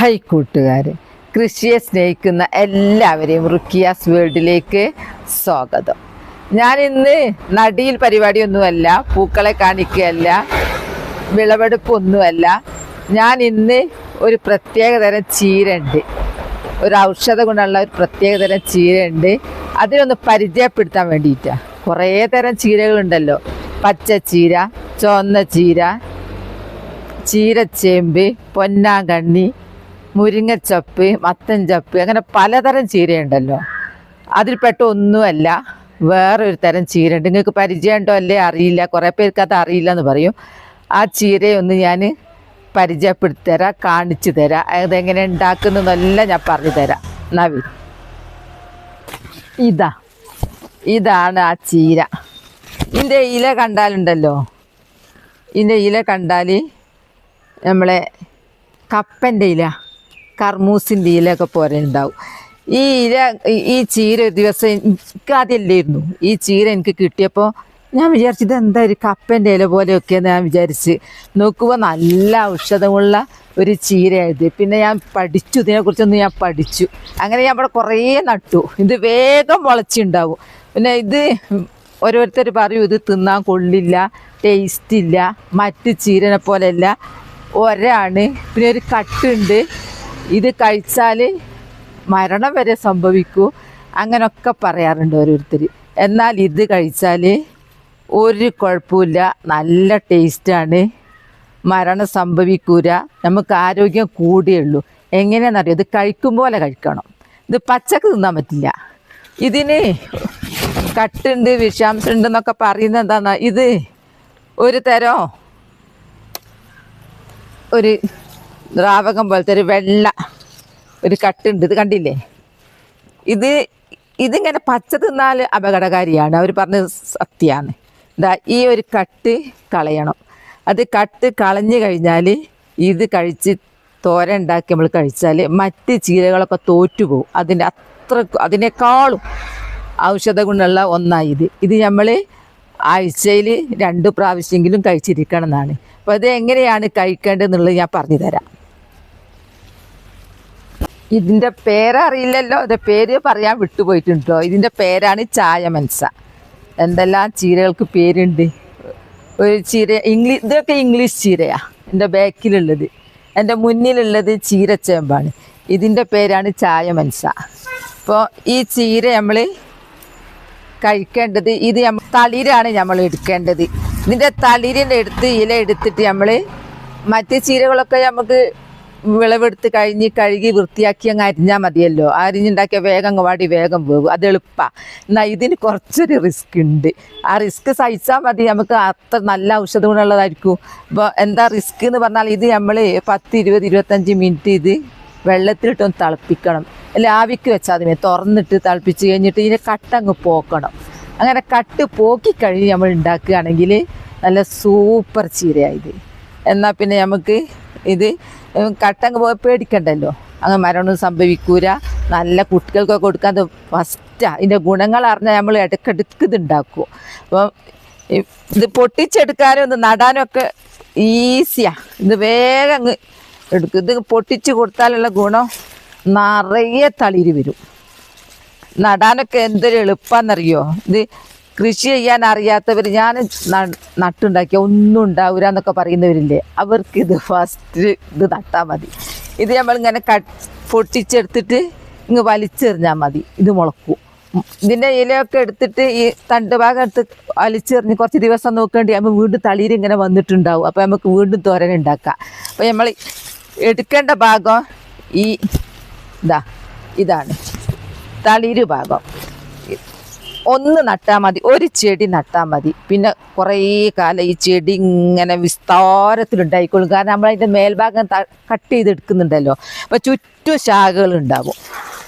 High കൂട്ടുകാരെ, കൃഷിയെ സ്നേഹിക്കുന്ന എല്ലാവരെയും റുക്കിയാസ് വേൾഡിലേക്ക് സ്വാഗതം. ഞാൻ ഇന്ന് നടിയിൽ പരിപാടിയൊന്നുമല്ല, പൂക്കളെ കാണിക്കുകയല്ല, വിളവെടുപ്പൊന്നുമല്ല. ഞാൻ ഇന്ന് ഒരു പ്രത്യേകതരം ചീരയുണ്ട്, ഒരു ഔഷധ ഗുണമുള്ള ഒരു പ്രത്യേകതരം ചീരയുണ്ട്. അതിനൊന്ന് പരിചയപ്പെടുത്താൻ വേണ്ടിയിട്ടാണ്. കുറേ തരം ചീരകളുണ്ടല്ലോ, പച്ചച്ചീര, ചുവന്ന ചീര, ചീരച്ചേമ്പ്, പൊന്നാങ്കണ്ണി, മുരിങ്ങച്ചപ്പ്, മത്തൻചപ്പ്, അങ്ങനെ പലതരം ചീരയുണ്ടല്ലോ. അതിൽപ്പെട്ട ഒന്നുമല്ല, വേറൊരു തരം ചീരയുണ്ട്. നിങ്ങൾക്ക് പരിചയമുണ്ടോ അല്ലേ അറിയില്ല, കുറേ പേർക്ക് അത് അറിയില്ല എന്ന് പറയും. ആ ചീരയൊന്ന് ഞാൻ പരിചയപ്പെടുത്തി തരാം, കാണിച്ചു തരാം. അതെങ്ങനെ ഉണ്ടാക്കുന്നതെന്നെല്ലാം ഞാൻ പറഞ്ഞു തരാം. നവി, ഇതാണ് ആ ചീര. ഇതിൻ്റെ ഇല കണ്ടാലുണ്ടല്ലോ, ഇതിൻ്റെ ഇല കണ്ടാൽ നമ്മളെ കപ്പൻ്റെ ഇല, കർമൂസിൻ്റെ ഇലയൊക്കെ പോലെ ഉണ്ടാവും. ഈ ചീര ഒരു ദിവസം എനിക്ക് ആദ്യമല്ലായിരുന്നു. ഈ ചീര എനിക്ക് കിട്ടിയപ്പോൾ ഞാൻ വിചാരിച്ചു ഇതെന്താ ഒരു കപ്പൻ്റെ ഇല പോലെയൊക്കെയെന്ന് ഞാൻ വിചാരിച്ച് നോക്കുമ്പോൾ നല്ല ഔഷധമുള്ള ഒരു ചീരയായത്. പിന്നെ ഞാൻ പഠിച്ചു, ഇതിനെക്കുറിച്ചൊന്ന് ഞാൻ പഠിച്ചു. അങ്ങനെ ഞാൻ ഇവിടെ കുറേ നട്ടു. ഇത് വേഗം മുളച്ചുണ്ടാവും. പിന്നെ ഇത് ഓരോരുത്തർ പറയും ഇത് തിന്നാൻ കൊള്ളില്ല, ടേസ്റ്റ് ഇല്ല, മറ്റ് ചീരനെ പോലെയല്ല, ഒരാണ്. പിന്നെ ഒരു കട്ടുണ്ട്, ഇത് കഴിച്ചാൽ മരണം വരെ സംഭവിക്കൂ, അങ്ങനൊക്കെ പറയാറുണ്ട് ഓരോരുത്തർ. എന്നാൽ ഇത് കഴിച്ചാൽ ഒരു കുഴപ്പമില്ല, നല്ല ടേസ്റ്റാണ്, മരണം സംഭവിക്കൂല, നമുക്ക് ആരോഗ്യം കൂടിയുള്ളൂ. എങ്ങനെയാണെന്നറിയോ, ഇത് കഴിക്കും പോലെ കഴിക്കണം. ഇത് പച്ചക്ക് തിന്നാൻ പറ്റില്ല. ഇതിന് കട്ടുണ്ട്, വിഷാംശം ഉണ്ടെന്നൊക്കെ പറയുന്നത് എന്താണെന്നാ, ഇത് ഒരു തരം ഒരു ദ്രാവകം പോലത്തെ ഒരു വെള്ള ഒരു കട്ടുണ്ട്. ഇത് കണ്ടില്ലേ, ഇതിങ്ങനെ പച്ച തിന്നാൽ അപകടകാരിയാണ്. അവർ പറഞ്ഞത് സത്യമാണ്. ഇതാ ഈ ഒരു കട്ട് കളയണം. അത് കട്ട് കളഞ്ഞു കഴിഞ്ഞാൽ ഇത് കഴിച്ച് തോരൻ ഉണ്ടാക്കി നമ്മൾ കഴിച്ചാൽ മറ്റ് ചീരകളൊക്കെ തോറ്റുപോകും. അതിനേക്കാളും ഔഷധ ഗുണമുള്ള ഒന്നാണ് ഇത് നമ്മൾ ആഴ്ചയിൽ 2 പ്രാവശ്യമെങ്കിലും കഴിച്ചിരിക്കണം എന്നാണ്. അപ്പോൾ ഇത് എങ്ങനെയാണ് കഴിക്കേണ്ടതെന്നുള്ളത് ഞാൻ പറഞ്ഞു തരാം. ഇതിൻ്റെ പേരറിയില്ലല്ലോ, ഇതിൻ്റെ പേര് പറയാൻ വിട്ടുപോയിട്ടുണ്ടോ. ഇതിൻ്റെ പേരാണ് ചായമൻസ. എന്തെല്ലാം ചീരകൾക്ക് പേരുണ്ട്. ഒരു ചീര ഇതൊക്കെ ഇംഗ്ലീഷ് ചീരയാണ്. എൻ്റെ ബാക്കിലുള്ളത്, എൻ്റെ മുന്നിലുള്ളത് ചീരച്ചേമ്പാണ്. ഇതിൻ്റെ പേരാണ് ചായമൻസ. അപ്പോൾ ഈ ചീര നമ്മൾ കഴിക്കേണ്ടത്, ഇത് തളിരാണ് നമ്മൾ എടുക്കേണ്ടത്. ഇതിൻ്റെ തളിരിൻ്റെ ഇല എടുത്തിട്ട് നമ്മൾ മറ്റ് ചീരകളൊക്കെ നമുക്ക് വിളവെടുത്ത് കഴുകി വൃത്തിയാക്കി അങ്ങ് അരിഞ്ഞാൽ മതിയല്ലോ. അരിഞ്ഞുണ്ടാക്കിയ വേഗം അങ്ങ് വാടി വേഗം വേവും, അത് എളുപ്പമാണ്. എന്നാൽ ഇതിന് കുറച്ചൊരു റിസ്ക് ഉണ്ട്. ആ റിസ്ക് സഹിച്ചാൽ മതി, നമുക്ക് അത്ര നല്ല ഔഷധ ഗുണമുള്ളതായിരിക്കും. അപ്പോൾ എന്താ റിസ്ക് എന്ന് പറഞ്ഞാൽ, ഇത് നമ്മൾ 10, 20, 25 മിനിറ്റ് ഇത് വെള്ളത്തിലിട്ടൊന്ന് തിളപ്പിക്കണം. അല്ല ആവിക്ക് വെച്ചാൽ മതി. തുറന്നിട്ട് തിളപ്പിച്ച് കഴിഞ്ഞിട്ട് ഇതിൻ്റെ കട്ടങ്ങ് പോക്കണം. അങ്ങനെ കട്ട് പോക്കി കഴിഞ്ഞ് നമ്മൾ ഉണ്ടാക്കുകയാണെങ്കിൽ നല്ല സൂപ്പർ ചീരയായത്. എന്നാൽ പിന്നെ നമുക്ക് ഇത് കട്ടങ്ങ് പോയി പേടിക്കണ്ടല്ലോ, അങ്ങ് മരണമൊന്നും സംഭവിക്കൂല. നല്ല കുട്ടികൾക്കൊക്കെ കൊടുക്കാൻ ഫസ്റ്റാണ്. ഇതിൻ്റെ ഗുണങ്ങൾ അറിഞ്ഞാൽ നമ്മൾ ഇടയ്ക്കിടയ്ക്ക് ഇത് ഉണ്ടാക്കും. അപ്പം ഇത് പൊട്ടിച്ചെടുക്കാനും ഒന്ന് നടാനും ഒക്കെ ഈസിയാണ്. ഇത് വേഗം അങ്ങ് എടുക്കും. ഇത് പൊട്ടിച്ച് കൊടുത്താലുള്ള ഗുണം നിറയെ തളിര് വരും. നടാനൊക്കെ എന്തൊരു എളുപ്പമെന്നറിയോ. ഇത് കൃഷി ചെയ്യാൻ അറിയാത്തവർ, ഞാൻ നട്ടുണ്ടാക്കിയ ഒന്നും ഉണ്ടാവില്ല എന്നൊക്കെ പറയുന്നവരില്ലേ, അവർക്ക് ഇത് ഫസ്റ്റ് ഇത് നട്ടാൽ മതി. ഇത് നമ്മളിങ്ങനെ പൊട്ടിച്ചെടുത്തിട്ട് ഇങ്ങ് വലിച്ചെറിഞ്ഞാൽ മതി, ഇത് മുളക്കും. ഇതിൻ്റെ ഇലയൊക്കെ എടുത്തിട്ട് ഈ തണ്ട് ഭാഗം എടുത്ത് വലിച്ചെറിഞ്ഞ് കുറച്ച് ദിവസം നോക്കേണ്ടി നമ്മൾ വീണ്ടും തളിരിങ്ങനെ വന്നിട്ടുണ്ടാവും. അപ്പോൾ നമുക്ക് വീണ്ടും തോരൻ ഉണ്ടാക്കാം. അപ്പോൾ നമ്മൾ എടുക്കേണ്ട ഭാഗം ഇതാണ് തളിര് ഭാഗം. ഒന്ന് നട്ടാൽ മതി, ഒരു ചെടി നട്ടാൽ മതി. പിന്നെ കുറേ കാലം ഈ ചെടി ഇങ്ങനെ വിസ്താരത്തിലുണ്ടായിക്കോളും. കാരണം നമ്മളതിൻ്റെ മേൽഭാഗം കട്ട് ചെയ്തെടുക്കുന്നുണ്ടല്ലോ. അപ്പോൾ ചുറ്റും ശാഖകളുണ്ടാവും.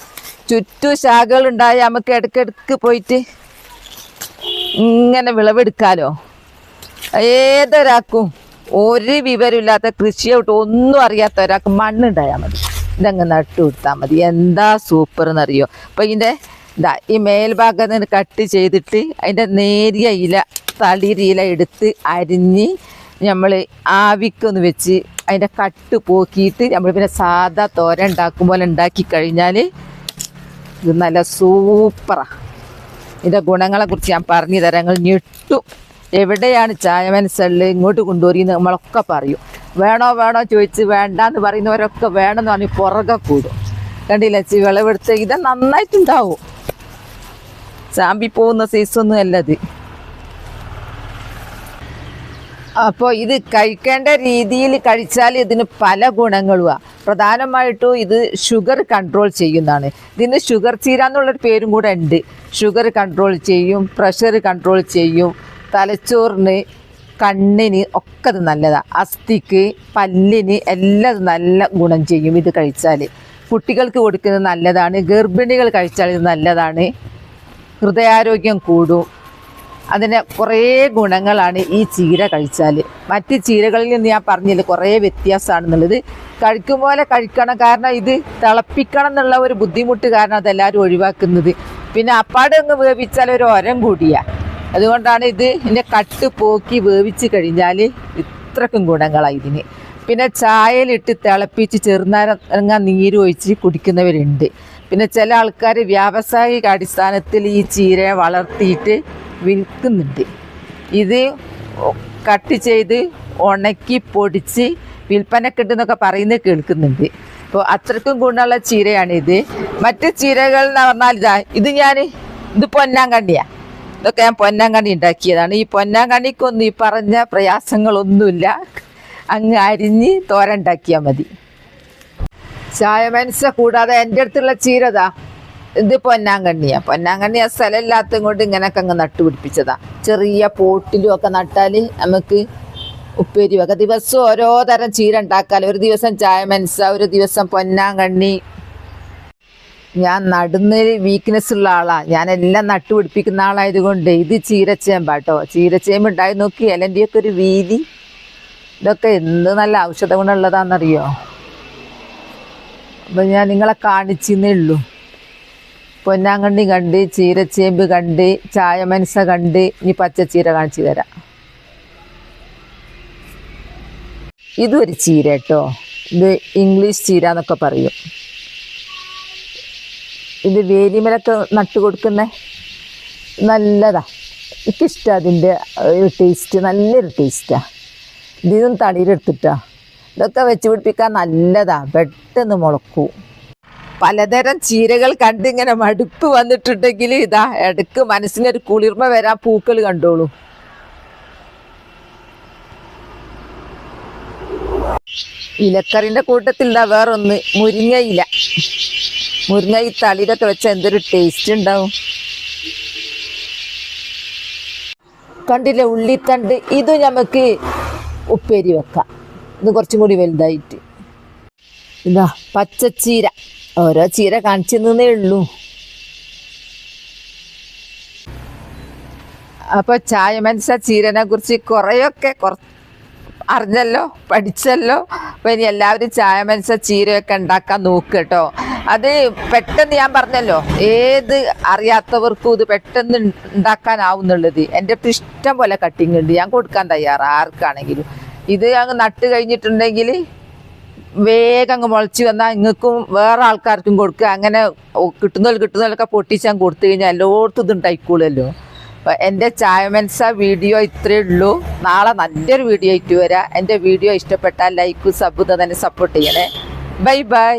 ചുറ്റും ശാഖകളുണ്ടായാൽ നമുക്ക് ഇടയ്ക്കിടയ്ക്ക് പോയിട്ട് ഇങ്ങനെ വിളവെടുക്കാമല്ലോ. ഏതൊരാൾക്കും, ഒരു വിവരമില്ലാത്ത കൃഷിയോട്ട് ഒന്നും അറിയാത്ത ഒരാൾക്ക് മണ്ണുണ്ടായാൽ മതി, ഇതങ്ങ് നട്ടു കൊടുത്താൽ മതി. എന്താ സൂപ്പർ എന്നറിയോ. അപ്പോൾ ഇതിൻ്റെ ഈ മേൽഭാഗത്ത് നിന്ന് കട്ട് ചെയ്തിട്ട് അതിൻ്റെ നേരിയ തളിരില എടുത്ത് അരിഞ്ഞ് നമ്മൾ ആവിക്കൊന്ന് വെച്ച് അതിൻ്റെ കട്ട് പോക്കിയിട്ട് നമ്മൾ പിന്നെ സാധാ തോരൻ ഉണ്ടാക്കും പോലെ ഉണ്ടാക്കി കഴിഞ്ഞാൽ ഇത് നല്ല സൂപ്പറാണ്. ഇതിൻ്റെ ഗുണങ്ങളെക്കുറിച്ച് ഞാൻ പറഞ്ഞു തരാം, നിങ്ങൾ ഞെട്ടും. എവിടെയാണ് ചായ മനസ്സുള്ളത് ഇങ്ങോട്ട് കൊണ്ടുവരിയെന്ന് നമ്മളൊക്കെ പറയും. വേണോ വേണോ ചോദിച്ച് വേണ്ടാന്ന് പറയുന്നവരൊക്കെ വേണമെന്ന് പറഞ്ഞ് പുറകെ കൂടും. കണ്ടില്ല വിളവെടുത്ത് ഇത് നന്നായിട്ടുണ്ടാവും. ചാമ്പി പോകുന്ന സൈസൊന്നും അല്ലത്. അപ്പോൾ ഇത് കഴിക്കേണ്ട രീതിയിൽ കഴിച്ചാൽ ഇതിന് പല ഗുണങ്ങളുമാണ്. പ്രധാനമായിട്ടും ഇത് ഷുഗർ കൺട്രോൾ ചെയ്യുന്നതാണ്. ഇതിന് ഷുഗർ ചീര എന്നുള്ളൊരു പേരും കൂടെ ഉണ്ട്. ഷുഗർ കൺട്രോൾ ചെയ്യും, പ്രഷർ കൺട്രോൾ ചെയ്യും, തലച്ചോറിന്, കണ്ണിന് ഒക്കെ ഇത് നല്ലതാണ്. അസ്ഥിക്ക്, പല്ലിന് എല്ലാം നല്ല ഗുണം ചെയ്യും ഇത് കഴിച്ചാൽ. കുട്ടികൾക്ക് കൊടുക്കുന്നത് നല്ലതാണ്, ഗർഭിണികൾ കഴിച്ചാൽ ഇത് നല്ലതാണ്. ഹൃദയാരോഗ്യം കൂടും. അതിന് കുറേ ഗുണങ്ങളാണ് ഈ ചീര കഴിച്ചാൽ. മറ്റ് ചീരകളിൽ നിന്ന് ഞാൻ പറഞ്ഞില്ല കുറേ വ്യത്യാസമാണെന്നുള്ളത്. കഴിക്കും പോലെ കഴിക്കണം, കാരണം ഇത് തിളപ്പിക്കണം എന്നുള്ള ഒരു ബുദ്ധിമുട്ട് കാരണം അതെല്ലാവരും ഒഴിവാക്കുന്നത്. പിന്നെ അപ്പാടെ ഒന്ന് വേവിച്ചാൽ ഒരു ഒരം കൂടിയാണ്. അതുകൊണ്ടാണ് ഇതിൻ്റെ കട്ട് പോക്കി വേവിച്ച് കഴിഞ്ഞാൽ ഇത്രക്കും ഗുണങ്ങളാണ് ഇതിന്. പിന്നെ ചായയിലിട്ട് തിളപ്പിച്ച് ചെറുനാരങ്ങ നീര് ഒഴിച്ച് കുടിക്കുന്നവരുണ്ട്. പിന്നെ ചില ആൾക്കാർ വ്യാവസായിക അടിസ്ഥാനത്തിൽ ഈ ചീരയെ വളർത്തിയിട്ട് വിൽക്കുന്നുണ്ട്. ഇത് കട്ട് ചെയ്ത് ഉണക്കി പൊടിച്ച് വിൽപ്പനക്കെട്ടെന്നൊക്കെ പറയുന്നത് കേൾക്കുന്നുണ്ട്. അപ്പോൾ അത്രക്കും ഗുണമുള്ള ചീരയാണിത്. മറ്റ് ചീരകൾ എന്ന് പറഞ്ഞാൽ ഇത് പൊന്നാങ്കണ്ണിയാണ്. ഇതൊക്കെ ഞാൻ പൊന്നാങ്കണ്ണി ഉണ്ടാക്കിയതാണ്. ഈ പൊന്നാങ്കണ്ണിക്കൊന്നും ഈ പറഞ്ഞ പ്രയാസങ്ങളൊന്നുമില്ല. അങ്ങ് അരിഞ്ഞ് തോരൻ ഉണ്ടാക്കിയാൽ മതി. ചായ മനസ്സ കൂടാതെ എൻ്റെ അടുത്തുള്ള ചീരതാ ഇത് പൊന്നാങ്കണ്ണിയാണ്. പൊന്നാങ്കണ്ണി ആ സ്ഥലമില്ലാത്തതും കൊണ്ട് ഇങ്ങനെയൊക്കെ അങ്ങ് നട്ടുപിടിപ്പിച്ചതാ. ചെറിയ പോട്ടിലും ഒക്കെ നട്ടാൽ നമുക്ക് ഉപ്പേരി വെക്കാം. ദിവസം ഓരോ തരം ചീര ഉണ്ടാക്കാമല്ലോ. ഒരു ദിവസം ചായ മനസ്സ, ഒരു ദിവസം പൊന്നാങ്കണ്ണി. ഞാൻ നടുന്നൊരു വീക്ക്നെസ് ഉള്ള ആളാണ്. ഞാനെല്ലാം നട്ടുപിടിപ്പിക്കുന്ന ആളായതുകൊണ്ട് ഇത് ചീരച്ചേമ്പാട്ടോ. ചീരച്ചേമ്പ് ഉണ്ടായി നോക്കി ഇലൻ്റെയൊക്കെ ഒരു വീതി. ഇതൊക്കെ എന്ത് നല്ല ഔഷധ ഗുണമുള്ളതാണെന്നറിയോ. അപ്പം ഞാൻ നിങ്ങളെ കാണിച്ചെന്നേ ഉള്ളൂ. പൊന്നാങ്കണ്ണി കണ്ട്, ചീരച്ചേമ്പ് കണ്ട്, ചായ മനസ്സ കണ്ട്, ഇനി പച്ചച്ചീര കാണിച്ചു തരാം. ഇതൊരു ചീര കേട്ടോ. ഇത് ഇംഗ്ലീഷ് ചീര എന്നൊക്കെ പറയും. ഇത് വേലിമലൊക്കെ നട്ടു കൊടുക്കുന്നേ നല്ലതാ. എനിക്കിഷ്ടമാണ് അതിൻ്റെ ഒരു ടേസ്റ്റ്, നല്ലൊരു ടേസ്റ്റാണ്. ഇതൊന്നും തളിയിലെടുത്തിട്ടാ. ഇതൊക്കെ വെച്ച് പിടിപ്പിക്കാൻ നല്ലതാ, പെട്ടെന്ന് മുളക്കൂ. പലതരം ചീരകൾ കണ്ടിങ്ങനെ മടുപ്പ് വന്നിട്ടുണ്ടെങ്കിൽ ഇതാ ഇടയ്ക്ക് മനസ്സിനൊരു കുളിർമ വരാൻ പൂക്കൾ കണ്ടോളൂ. ഇലക്കറിൻ്റെ കൂട്ടത്തിൽ ഇതാ വേറൊന്ന് മുരിങ്ങയില. മുരിങ്ങ ഈ തളിരൊക്കെ വെച്ചാൽ എന്തൊരു ടേസ്റ്റ് ഉണ്ടാവും. കണ്ടില്ലേ ഉള്ളിത്തണ്ട്. ഇത് നമുക്ക് ഉപ്പേരി വെക്കാം. ഇത് കുറച്ചും കൂടി വലുതായിട്ട്. ഇതാ പച്ചച്ചീര. ഓരോ ചീര കാണിച്ചു തന്നേ ഉള്ളൂ. അപ്പോൾ ചായ മനസ്സ ചീരനെ കുറിച്ച് കുറേയൊക്കെ അറിഞ്ഞല്ലോ, പഠിച്ചല്ലോ. അപ്പോൾ ഇനി എല്ലാവരും ചായ മനസ്സ ചീരയൊക്കെ ഉണ്ടാക്കാൻ നോക്കുക കേട്ടോ. അത് പെട്ടെന്ന് ഞാൻ പറഞ്ഞല്ലോ, ഏത് അറിയാത്തവർക്കും ഇത് പെട്ടെന്ന് ഉണ്ടാക്കാനാവുന്നുള്ളത്. എൻ്റെ അടുത്ത് ഇഷ്ടം പോലെ കട്ടിങ് ഉണ്ട്, ഞാൻ കൊടുക്കാൻ തയ്യാറാണ് ആർക്കാണെങ്കിലും. ഇത് അങ്ങ് നട്ട് കഴിഞ്ഞിട്ടുണ്ടെങ്കിൽ വേഗം അങ്ങ് മുളച്ച് വന്നാൽ നിങ്ങൾക്കും വേറെ ആൾക്കാർക്കും കൊടുക്കുക. അങ്ങനെ കിട്ടുന്നതിലൊക്കെ പൊട്ടിച്ചാൽ കൊടുത്തു കഴിഞ്ഞാൽ എല്ലായിടത്തും ഇത് ഉണ്ടായിക്കോളുമല്ലോ. അപ്പോൾ എൻ്റെ ചായ മനസ്സ വീഡിയോ ഇത്രയേ ഉള്ളൂ. നാളെ നല്ലൊരു വീഡിയോ ആയിട്ട് വരാം. എൻ്റെ വീഡിയോ ഇഷ്ടപ്പെട്ടാൽ ലൈക്ക്, സബ് തന്നെ സപ്പോർട്ട് ചെയ്യണേ. Bye bye.